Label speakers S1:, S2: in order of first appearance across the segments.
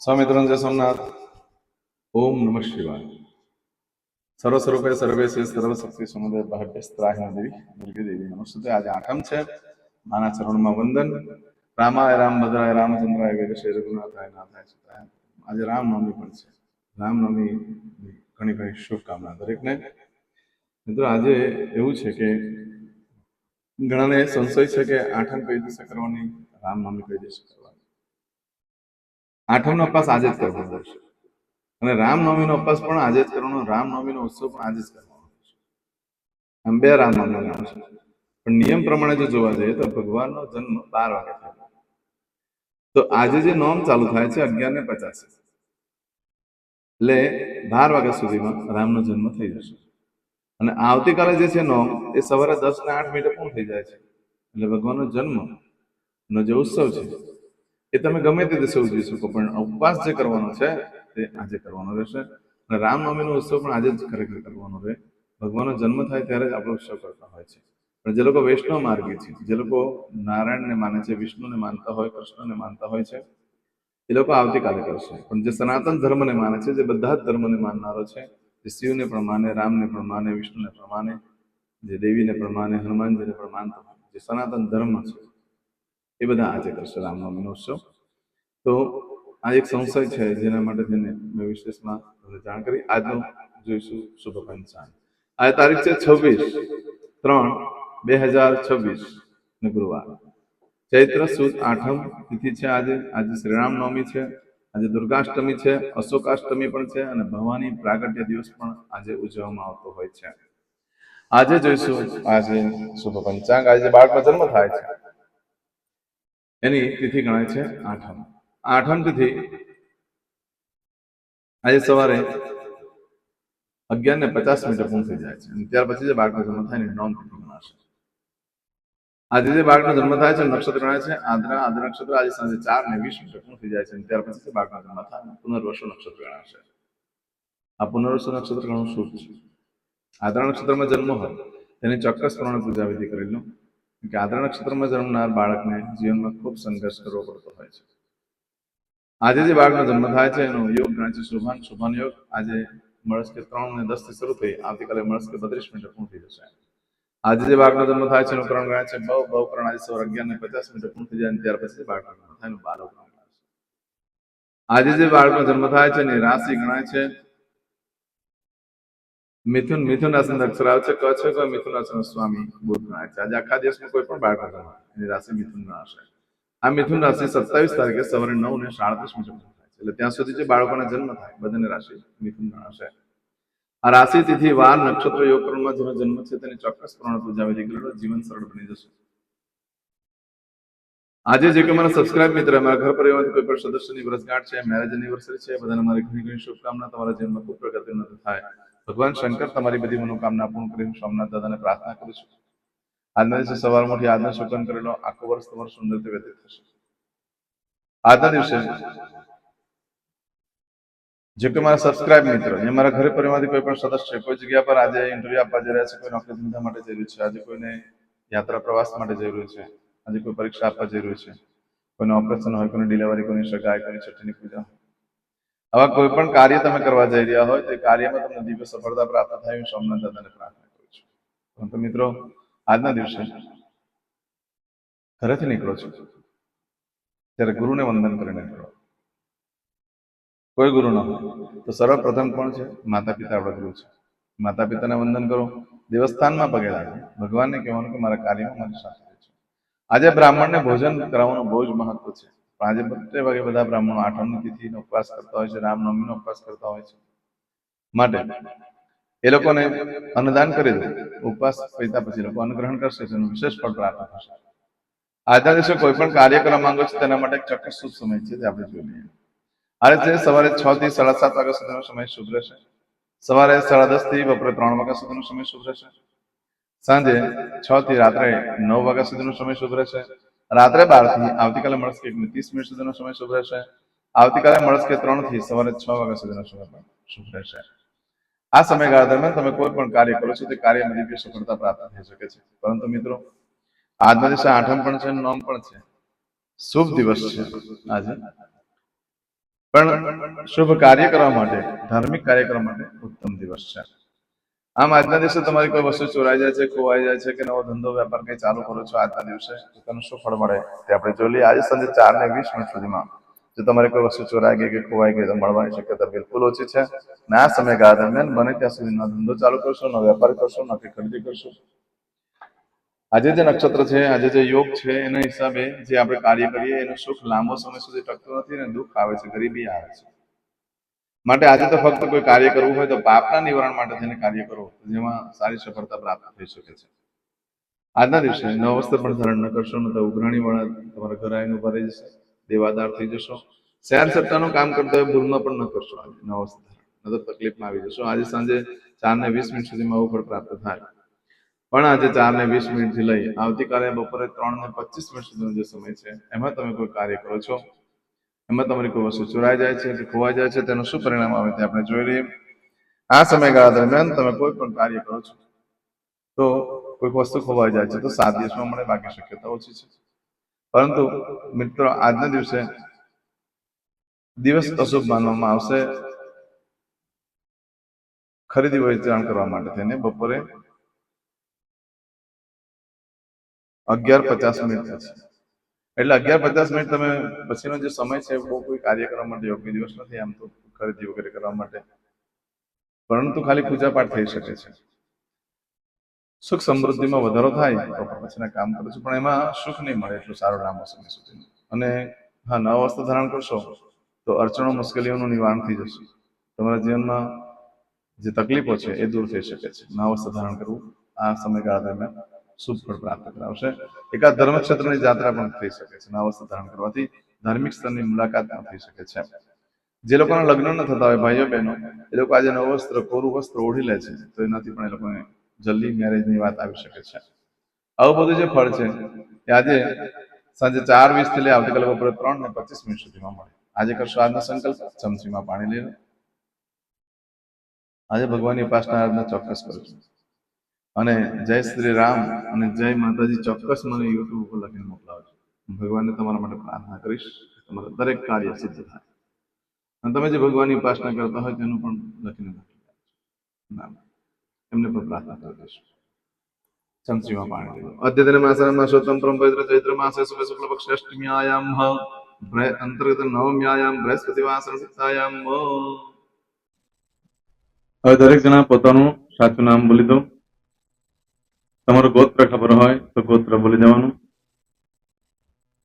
S1: સ્વામિત્રણ જય સોમનાથ. ઓમ નમઃ શિવાય. સર્વસ્વરૂપે સર્વેશે સર્વશક્તિ સમુદય ભાગ્યસ્ત્રાહિ દેવી દુર્ગે દેવી નમસ્તે. આજે આઠમ છે. માના ચરણમાં વંદન. રામાય રામ ભદ્રાય રામચંદ્રાય વેદશે રઘુનાથાય નાથાય સીતાય. આજે રામનવમી પણ છે. રામનવમી ઘણી ઘણી શુભકામના દરેકને. મિત્રો આજે એવું છે કે ઘણાને સંશય છે કે આઠમ કઈ દિવસે કરવાની, રામનવમી કઈ દિવસે કરવાની. આઠમનો અપાસ આજે જ કરવો પડશે અને રામનવમીનો અપાસ પણ આજે જ કરવાનો, રામનવમીનો ઉત્સવ પણ આજે જ કરવાનો છે. આમ બે રામનવમી નામ છે, પણ નિયમ પ્રમાણે જો જોવા જઈએ તો ભગવાનનો જન્મ 12 વાગે થયો. તો આજે જે નોમ ચાલુ થાય છે 11:50, એટલે 12 વાગ્યા સુધીમાં રામનો જન્મ થઈ જશે. અને આવતીકાલે જે છે નોમ એ સવારે 10:08 પૂર્ણ થઈ જાય છે. એટલે ભગવાનનો જન્મનો જે ઉત્સવ છે એ તમે ગમે તે દિવસે ઉજવી શકો, પણ ઉપવાસ જે કરવાનો છે તે આજે કરવાનો રહેશે. અને રામનવમીનો ઉત્સવ પણ આજે જ ખરેખર કરવાનો રહે. ભગવાનનો જન્મ થાય ત્યારે જ આપણો ઉત્સવ કરતા હોય છે. પણ જે લોકો વૈષ્ણવ માર્ગી છે, જે લોકો નારાયણને માને છે, વિષ્ણુને માનતા હોય, કૃષ્ણને માનતા હોય છે, એ લોકો આવતીકાલે કરશે. પણ જે સનાતન ધર્મને માને છે, જે બધા જ ધર્મને માનનારો છે, જે શિવને પણ માને, રામને પણ માને, વિષ્ણુને પણ માને, જે દેવીને પણ માને, હનુમાનજીને પણ માનતા હોય, જે સનાતન ધર્મ છે, એ બધા આજે કરશે રામનવમીનો ઉત્સવ. તો આ એક સંશય છે જેના માટે થઈને મેં વિશેષમાં જાણ કરી. આજનું જોઈશું શુભ પંચાંગ. આ તારીખ છે 26/3/2026 ને ગુરુવાર. ચૈત્ર સુદ આઠમ તિથિ છે. આજે શ્રીરામ નવમી છે. આજે દુર્ગાષ્ટમી છે, અશોકાષ્ટમી પણ છે, અને ભવાની પ્રાગટ્ય દિવસ પણ આજે ઉજવવામાં આવતો હોય છે. આજે જોઈશું આજે શુભ પંચાંગ. આજે જે બાળકનો જન્મ થાય છે એની તિથિ ગણાય છે આઠમ. આઠમ તિથિ આજે સવારે 11:50 પૂર્ણ થઈ જાય છે, અને ત્યાર પછી જે બાળકનો જન્મ થાય એની નોમ તિથિ ગણાશે. આજે જે બાળકનો જન્મ થાય છે નક્ષત્ર ગણાય છે આદ્રા. આદ્રા નક્ષત્ર આજે સાંજે 4:20 પૂર્ણ થઈ જાય છે, અને ત્યાર પછી જે બાળકનો જન્મ થાય પુનર્વસુ નક્ષત્ર ગણાશે. આ પુનર્વસુ નક્ષત્ર ઘણું શુભ છે. આદ્રા નક્ષત્રમાં જન્મ હોય તેની ચોક્કસ પ્રમાણે પૂજા વિધિ કરી લો, કે આદ્રા નક્ષત્રમાં જન્મનાર બાળકને જીવનમાં ખૂબ સંઘર્ષ કરવો પડતો હોય છે. આજે જે બાળકનો જન્મ થાય છે એનો યોગ ગણાય છે શુભાન. શુભાન યોગ આજે મળસ્કે 3:10 શરૂ થઈ આવતીકાલે મળસ્કે 32 પૂર્ણ થઈ જશે. આજે જે બાળકનો જન્મ થાય છે એનું કરણ ગણાય છે બહુ. બહુ કરણ આજે સવારે 11:50 પૂર્ણ થઈ જાય, અને ત્યાર પછી બાળકનો જન્મ થાય એનું બાલવ કરણ ગણાય છે. આજે જે બાળકનો જન્મ થાય છે એની રાશિ ગણાય છે મિથુન. મિથુન રાશિનો અક્ષર આવે છે ક છે. કોઈ મિથુન રાશિનો સ્વામી બુધ ગણાય છે. આજે આખા દિવસમાં કોઈ પણ બાળકનો જન્મ એની રાશિ મિથુન ગણાશે. આ મિથુન રાશિ 27 તારીખે સવારે 9:37 પૂર્ણ થાય છે. એટલે ત્યાં સુધી જે બાળકોના જન્મ થાય બધાની રાશિ મિથુન ગણાશે. આ રાશિ તિથિ વાર નક્ષત્ર યોગ કર્મમાં જેનો જન્મ છે તેની ચોક્કસ પ્રમાણે પૂજા વિધિ કરો, જીવન સરળ બની જશે. આજે જે કે મારા સબસ્ક્રાઇબ મિત્ર, અમારા ઘર પરિવારમાંથી કોઈ પણ સદસ્યની વર્ષગાંઠ છે, મેરેજ એનિવર્સરી છે, બધાને મારી ઘણી ઘણી શુભકામના. તમારા જીવનમાં ખૂબ પ્રગતિ થાય. ભગવાન શંકર તમારી બધી મનોકામના પૂર્ણ કરી. હું સોમનાથ દાદાને પ્રાર્થના કરું છું આજના દિવસે સવારમાં ઉઠી આજનો શુકન કરેલો આખું વર્ષ તમારું સુંદરથી વ્યતીત થશે. આજના દિવસે જે કે મારા સબસ્ક્રાઇબ મિત્રો, જે મારા ઘર પરિવારમાંથી કોઈ પણ સદસ્ય કોઈ જગ્યા પર આજે ઇન્ટરવ્યુ આપવા જઈ રહ્યા છે, કોઈ નોકરી ધંધા માટે જઈ રહ્યું છે, આજે કોઈને યાત્રા પ્રવાસ માટે જઈ રહ્યું છે, આજે કોઈ પરીક્ષા આપવા જઈ રહ્યું છે, કોઈનું ઓપરેશન હોય, કોઈની ડિલિવરી, કોઈની સગાઈ, કોઈની છઠ્ઠીની પૂજા, આવા કોઈ પણ કાર્ય તમે કરવા જઈ રહ્યા હોય તો એ કાર્યમાં તમને દિવ્ય સફળતા પ્રાપ્ત થાય હું સોમનાથ દાદાને પ્રાર્થના કરું છું. પરંતુ મિત્રો આજના દિવસે ઘરેથી નીકળો છો ત્યારે ગુરુને વંદન કરીને નીકળો. કોઈ ગુરુ ન હોય તો સર્વપ્રથમ કોણ છે? માતા પિતા આપણા ગુરુ છે. માતા પિતાને વંદન કરો, દેવસ્થાનમાં પગે લાગો, ભગવાનને કહેવાનું કે મારા કાર્યમાં મારી સાથે છે. આજે બ્રાહ્મણને ભોજન કરાવવાનું બહુ જ મહત્વ છે. પણ આજે મોટે ભાગે બધા બ્રાહ્મણો આઠમની તિથિનો ઉપવાસ કરતા હોય છે, રામનવમીનો ઉપવાસ કરતા હોય છે. માટે એ લોકોને અન્નદાન કરી દો. ઉપવાસ પત્યા પછી લોકો અન્ન ગ્રહણ કરશે તેનું વિશેષ ફળ પ્રાપ્ત થશે. આજના દિવસે કોઈ પણ કાર્ય કરવા માંગો છો તેના માટે એક ચોક્કસ શુભ સમય છે તે આપણે જોઈ લઈએ. આજે સવારે 6 થી 7:30 વાગ્યા સુધીનો સમય શુભ રહેશે. સવારે 10:30 થી બપોરે 3 વાગ્યા સુધીનો સમય શુભ રહેશે. સાંજે 6 થી રાત્રે 9 વાગ્યા સુધીનો સમય શુભ રહેશે. રાત્રે 12 થી આવતીકાલે મળસ્કે 1:30 સુધીનો સમય શુભ રહેશે. આવતીકાલે મળસ્કે 3 થી સવારે 6 વાગ્યા સુધીનો સમય શુભ રહેશે. આ સમયગાળા દરમિયાન તમે કોઈ પણ કાર્ય કરો છો તે કાર્યમાં દિવ્ય સફળતા પ્રાપ્ત થઈ શકે છે. પરંતુ મિત્રો આજના દિવસે આઠમ પણ છે, નોમ પણ છે, શુભ દિવસ છે આજે. પણ શુભ કાર્ય કરવા માટે, ધાર્મિક કાર્ય કરવા માટે ઉત્તમ દિવસ છે. આમ આજના દિવસે તમારી કોઈ વસ્તુ ચોરાઈ જાય છે, ખોવાઈ જાય છે, કે નવો ધંધો વેપાર કઈ ચાલુ કરો છો આજના દિવસે, તેનું શું ફળ મળે તે આપણે જોઈ લઈએ. આજે સાંજે 4:20 સુધીમાં જો તમારી કોઈ વસ્તુ ચોરાઈ ગઈ કે ખોવાઈ ગઈ તો મળવાની શક્યતા બિલકુલ ઓછી છે. અને આ સમયગાળા દરમિયાન બને ત્યાં સુધી નવો ધંધો ચાલુ કરશો, નવો વેપાર કરશો, નવી ખરીદી કરશો. આજે જે નક્ષત્ર છે, આજે જે યોગ છે, એના હિસાબે જે આપણે કાર્ય કરીએ એનું સુખ લાંબો સમય સુધી ટકતું નથી ને દુઃખ આવે છે, ગરીબી આવે છે. માટે આજે તો ફક્ત કોઈ કાર્ય કરવું હોય તો પાપના નિવારણ માટે થઈને કાર્ય કરો, જેમાં સારી સફળતા પ્રાપ્ત થઈ શકે છે. આજના દિવસે નવ વસ્ત્ર પણ ધારણ ન કરશો, ન તો ઉઘરાણી વાળા તમારા ઘર આવીને ઉભા રહી જશે, દેવાદાર થઈ જશો. શેર સટ્ટાનું કામ કરતા હોય ભૂલમાં પણ ન કરશો આજે નવ વસ્ત્ર, ન તો તકલીફમાં આવી જશો. આજે સાંજે 4:20 સુધીમાં આવું ફળ પ્રાપ્ત થાય. પણ આજે 4:20 થી લઈ આવતીકાલે બપોરે 3:25 સુધીનો જે સમય છે, એમાં તમે કોઈ કાર્ય કરો છો, એમાં તમારી કોઈ વસ્તુ ચોરાઈ જાય છે કે ખોવાઈ જાય છે, તેનું શું પરિણામ આવે તે આપણે જોઈ લઈએ. આ સમયગાળા દરમિયાન તમે કોઈ પણ કાર્ય કરો છો તો કોઈક વસ્તુ ખોવાઈ જાય છે તો 7 દિવસમાં મળે, બાકી શક્યતા ઓછી છે. પરંતુ મિત્રો, આજના દિવસે દિવસ અશુભ માનવામાં આવશે ખરીદી વેચાણ કરવા માટે થઈને બપોરે 11:50 થશે. એટલે 11:50 તમે પછીનો જે સમય છે બહુ કોઈ કાર્ય કરવા માટે યોગ્ય દિવસ નથી આમ તો ખરીદી વગેરે કરવા માટે, પરંતુ ખાલી પૂજા પાઠ થઈ શકે છે. સુખ સમૃદ્ધિમાં વધારો થાય તો પછીના કામ કરું છું, પણ એમાં સુખ નહીં મળે એટલું સારું લાંબો સમય સુધી. અને હા, નવા વસ્ત્ર ધારણ કરશો તો અડચણો મુશ્કેલીઓનું નિવારણ થઈ જશે. તમારા જીવનમાં જે તકલીફો છે એ દૂર થઈ શકે છે. નવા વસ્ત્ર ધારણ કરવું આ સમયગાળા દરમિયાન શુભ ફળ પ્રાપ્ત કરાવશે. એકાદ ધર્મક્ષેત્રની જાત્રા પણ થઈ શકે છે. નવા વસ્ત્ર ધારણ કરવાથી ધાર્મિક સ્થળની મુલાકાત પણ થઈ શકે છે. જે લોકોના લગ્ન ન થતા હોય ભાઈઓ બહેનો, એ લોકો આજે નવું વસ્ત્ર, કોરું વસ્ત્ર ઓઢી લે છે, તો એનાથી પણ એ લોકોને જલ્દી મેરેજની વાત આવી શકે છે. આવું બધું જે ફળ છે એ આજે સાંજે 4:20 થી લઈ આવતીકાલે બપોરે 3:25 સુધીમાં મળે. આજે કરશો આજનો સંકલ્પ, ચમચીમાં પાણી લઈ લો. આજે ભગવાનની ઉપાસના આરાધના ચોક્કસ કરજો. અને જય શ્રી રામ અને જય માતાજી ચોક્કસ મને યુટ્યુબ ઉપર લખીને મોકલાવજો. ભગવાનને તમારા માટે પ્રાર્થના કરીશ, તમારા દરેક કાર્ય સિદ્ધ થાય. અને તમે જે ભગવાનની ઉપાસના કરતા હોય તેનું પણ લખીને મોકલી આપજો. એમને પણ પ્રાર્થના કરી દઈશું. ચમચીમાં પાણી લીધું. અદ્યતન માસોત્તમ પરમ પવિત્ર ચૈત્ર માસે શુક્લ પક્ષ અષ્ટમ્યાયામ અંતર્ગત નવમ્યાયામ બૃહસ્પતિવાસરયામ. હવે દરેક જણા પોતાનું સાચું નામ બોલી દો. તમારું ગોત્ર ખબર હોય તો ગોત્ર બોલી દેવાનું.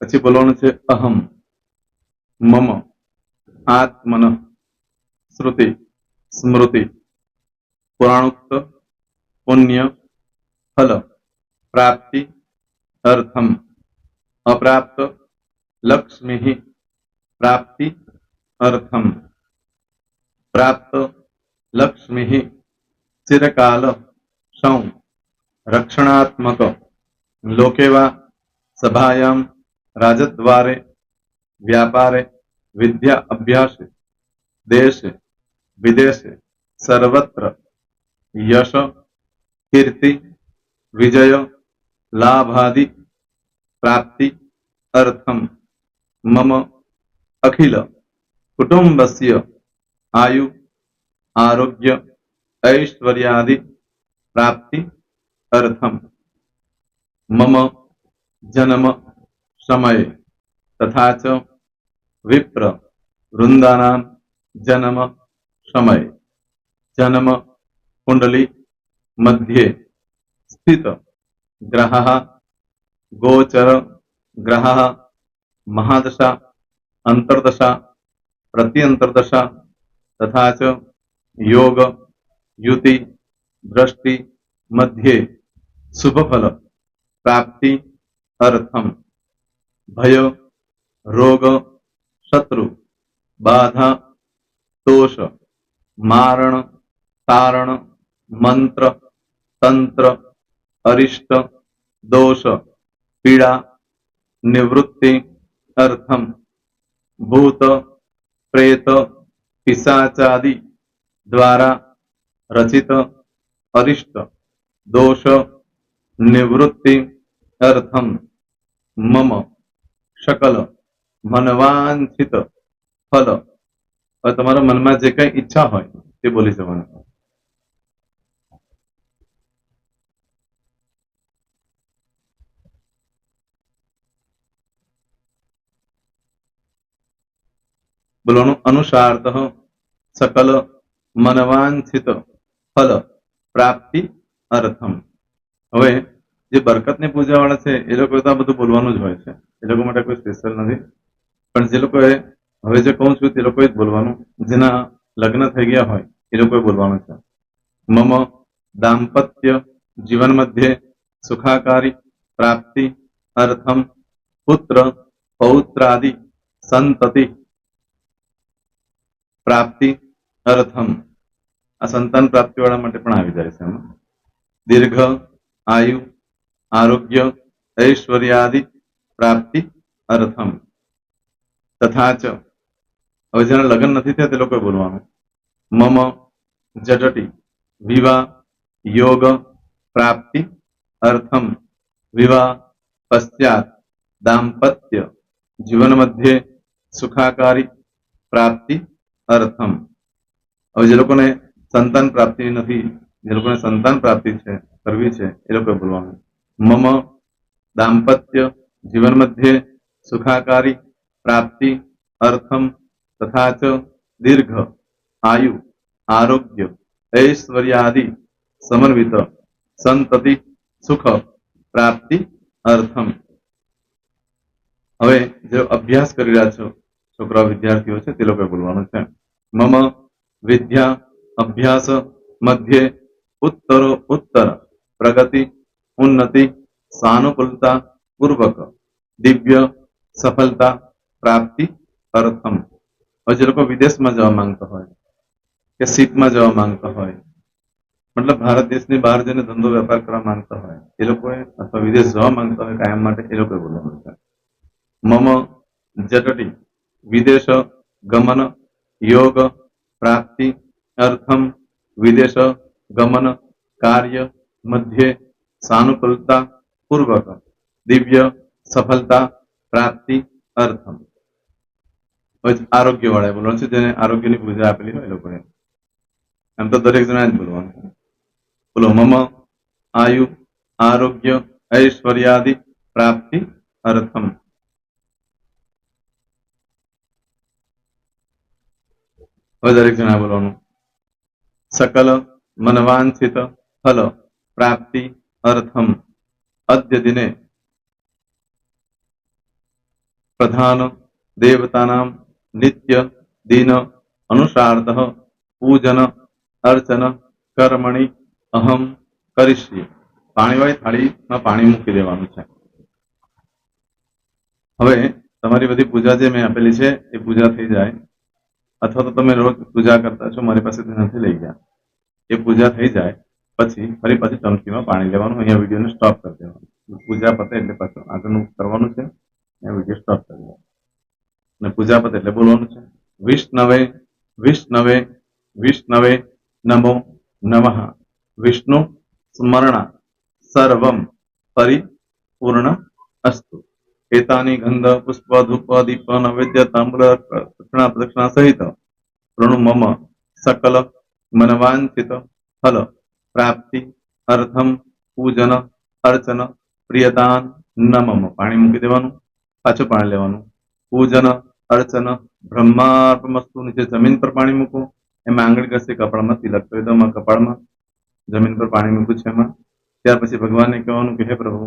S1: પછી બોલવાનું છે અહમ, મમ, આત્મન, શ્રુતિ, સ્મૃતિ, પુરાણોક્ત, પુણ્ય, ફલ, પ્રાપ્તિ, અર્થમ, અપ્રાપ્ત, લક્ષ્મી, પ્રાપ્તિ, અર્થમ, પ્રાપ્ત, લક્ષ્મી, ચિરકાલ, સૌ, રક્ષણાત્મક, લોકેવા, સભાયામ, રાજદ્વારે, વ્યાપારે, વિદ્યા અભ્યાસે, દેશે, વિદેશે, સર્વત્ર, યશ, કીર્તિ, વિજય, લાભાદિ, પ્રાપ્તિ, અર્થમ, મમ, અખિલ, કુટુંબસ્ય, આયુ, આરોગ્ય, ऐश्वर्यादि, प्राप्ति, अर्थम, मम, जन्म, समय, तथा च विप्र, वृंदानां, जन्म, समय, जन्म, कुंडली, मध्ये, स्थित, ग्रहः, गोचर, ग्रहः, महादशा, अंतर्दशा, प्रत्यंतर्दशा, तथा च योग, युति, दृष्टि, मध्ये, शुभ फल, प्राप्ति, अर्थम, भय, रोग, शत्रु, बाधा, दोष, मारण, तारण, मंत्र, तंत्र, अरिष्ट, दोष, पीड़ा, निवृत्ति, अर्थम, भूत, प्रेत, पिशाचादि द्वारा रचित अरिष्ट, दोष, निवृत्ति, अर्थम, मम, सकल मनवांछित फल, હવે તમારા મનમાં જે કઈ ઈચ્છા હોય તે બોલી જવાનું. બોલવાનું અનુસાર્થ સકલ મનવાંછિત ફલ પ્રાપ્તિ અર્થમ. હવે જે બરકતની પૂજા વાળા છે એ લોકો તો આ બધું બોલવાનું જ હોય છે, એ લોકો માટે કોઈ સ્પેશિયલ નથી. પણ જે લોકોએ હવે જે કહું છું તે લોકોએ જ બોલવાનું, જેના લગ્ન થઈ ગયા હોય એ લોકોએ બોલવાનું છે. મમ દાંપત્ય જીવન મધ્યે સુખાકારી પ્રાપ્તિ અર્થમ પુત્ર પૌત્રાદિ સંતતિ પ્રાપ્તિ અર્થમ. આ સંતાન પ્રાપ્તિ વાળા માટે પણ આવી જાય છે એમાં. દીર્ઘ આયુ આરોગ્ય ઐશ્વર્યાદિ પ્રાપ્તિ અર્થમ. તથા ચ, હવે જેના લગ્ન નથી થયા તે લોકોએ બોલવાનું. મમ જટટી વિવાહ યોગ પ્રાપ્તિ અર્થમ વિવાહ પશ્ચાત દાંપત્ય જીવન મધ્યે સુખાકારી પ્રાપ્તિ અર્થમ. હવે જે લોકોને સંતાન પ્રાપ્તિ નથી, જે લોકોને સંતાન પ્રાપ્તિ છે કરવી છે એ લોકોએ બોલવાનું. મમ દાંપત્ય જીવન મધ્યે સુખાકારી પ્રાપ્તિ અર્થમ તથા ચ દીર્ઘ આયુ આરોગ્ય ઐશ્વર્યાદિ સમન્વિત સંતતિ સુખ પ્રાપ્તિ અર્થમ. હવે જે અભ્યાસ કરી રહ્યા છો છોકરા વિદ્યાર્થીઓ છે તે લોકોએ બોલવાનું છે. મમ વિદ્યા અભ્યાસ મધ્યે ઉત્તરો ઉત્તર પ્રગતિ ઉન્નતિ સાનુકૂલતા પૂર્વક દિવ્ય સફળતા પ્રાપ્તિ અર્થમ. હવે જે લોકો વિદેશમાં જવા માંગતા હોય કે સીટમાં જવા માંગતા હોય, મતલબ ભારત દેશની બહાર જઈને ધંધો વેપાર કરવા માંગતા હોય એ લોકોએ, અથવા વિદેશ જવા માંગતા હોય કાયમ માટે, એ લોકોએ બોલવાનું છે. મમ જટટી વિદેશ ગમન યોગ પ્રાપ્તિ અર્થમ વિદેશ ગમન કાર્ય મધ્યે સાનુકૂલતા પૂર્વક દિવ્ય સફળતા પ્રાપ્તિ અર્થમ. આરોગ્ય વાળા બોલવાનું છે, જેને આરોગ્યની પૂજા આપેલી હોય એ લોકોએ. એમ તો દરેક જણા જ બોલવાનું. બોલો મમ આયુ આરોગ્ય ઐશ્વર્યાદિ પ્રાપ્તિ અર્થમ. હવે દરેક જણા બોલવાનું. સકલ મનવાંછિત ફલ પ્રાપ્તિ અર્થમ અદ્ય દિને પ્રધાન દેવતાનામ નિત્ય દિન અનુસાર્થ પૂજન અર્ચન કર્મણિ અહમ કરીશ્યે. પાણીવાળી થાળીમાં પાણી મૂકી દેવાનું છે. હવે તમારી બધી પૂજા જે મેં આપેલી છે એ પૂજા થઈ જાય, અથવા તો તમે રોજ પૂજા કરતા છો, મારી પાસેથી નથી લઈ ગયા, એ પૂજા થઈ જાય પછી ફરી પાછી ચમચીમાં પાણી લેવાનું. અહીંયા વિડીયોને સ્ટોપ કરી દેવાનું. પૂજા પતે એટલે પાછું આગળનું કરવાનું છે. અહીંયા વિડીયો સ્ટોપ કરી દેવાનું અને પૂજા પતે એટલે બોલવાનું છે. વિષ્ણવે વિષ્ણવે વિષ્ણવે નમો નમઃ વિષ્ણુ સ્મરણા સર્વમ પરિપૂર્ણ અસ્તુ. એતાની ગંધ પુષ્પ ધૂપ દીપ નૈવેદ્ય તાંબૂલ પ્રદક્ષિણા સહિત પ્રણુ મમ સકલ મનવાંછિત ફલ પ્રાપ્તિ અર્થમ પૂજન અર્ચન પ્રિયતાન નમમ. પાણી મૂકી દેવાનું, પાછું પાણી લેવાનું. પૂજન અર્ચન બ્રહ્માર્પણમસ્તુ. નીચે જમીન પર પાણી મૂકો, એમાં આંગળી ઘસી કપાળમાં તિલક કરી દો. કપાળમાં જમીન પર પાણી મૂક્યું છે એમાં. ત્યાર પછી ભગવાનને કહેવાનું કે હે પ્રભુ,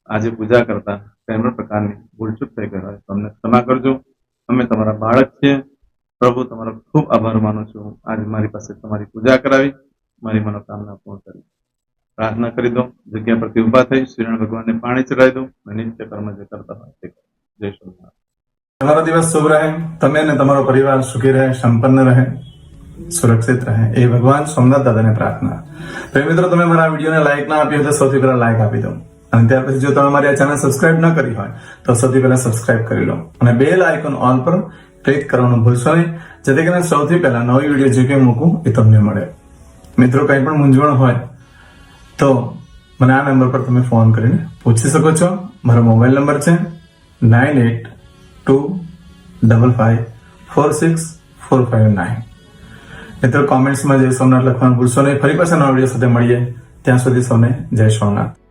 S1: આજે પૂજા કરતા કઈ પણ પ્રકારની ભૂલચૂક થઈ ગઈ હોય તમને ક્ષમા કરજો. અમે તમારા બાળક છીએ પ્રભુ, તમારો ખૂબ આભાર માનું છું. આજે મારી પાસે તમારી પૂજા કરાવી, મારી મનોકામના પૂર્ણ કરી. પ્રાર્થના કરી દો. જગ્યા પરથી ઉભા થઈ શ્રીનારાયણ ભગવાનને પાણી ચડાવી દો અને નિત્ય કર્મ જે કરતા હોય તે. જય સ્વામિનારાયણ. તમારો દિવસ શુભ રહે, તમે અને તમારો પરિવાર સુખી રહે, સંપન્ન રહે, સુરક્ષિત રહે, એ ભગવાન સોમનાથ દાદાને પ્રાર્થના. તો મિત્રો, તમે મારા વિડીયોને લાઈક ના આપી હોય તો સૌથી પહેલા લાઈક આપી દો. અને ત્યાર પછી જો તમે મારી આ ચેનલ સબસ્ક્રાઇબ ન કરી હોય તો સૌથી પહેલા સબસ્ક્રાઇબ કરી લો અને બેલ આઇકોન ઓલ પર ક્લિક કરવાનું ભૂલશો નહીં, જેથી કરીને સૌથી પહેલા નવી વિડીયો જે કંઈ મૂકું એ તમને મળે. મિત્રો, કંઈ પણ મૂંઝવણ હોય તો મને આ નંબર પર તમે ફોન કરીને પૂછી શકો છો. મારો મોબાઈલ નંબર છે 9825546454.
S2: 459. મિત્રો કોમેન્ટ્સમાં જય સોમનાથ લખવાનું ભૂલશો નહીં. ફરી પાછા નવા વિડીયો સાથે મળીએ. ત્યાં સુધી સૌને જય સોમનાથ.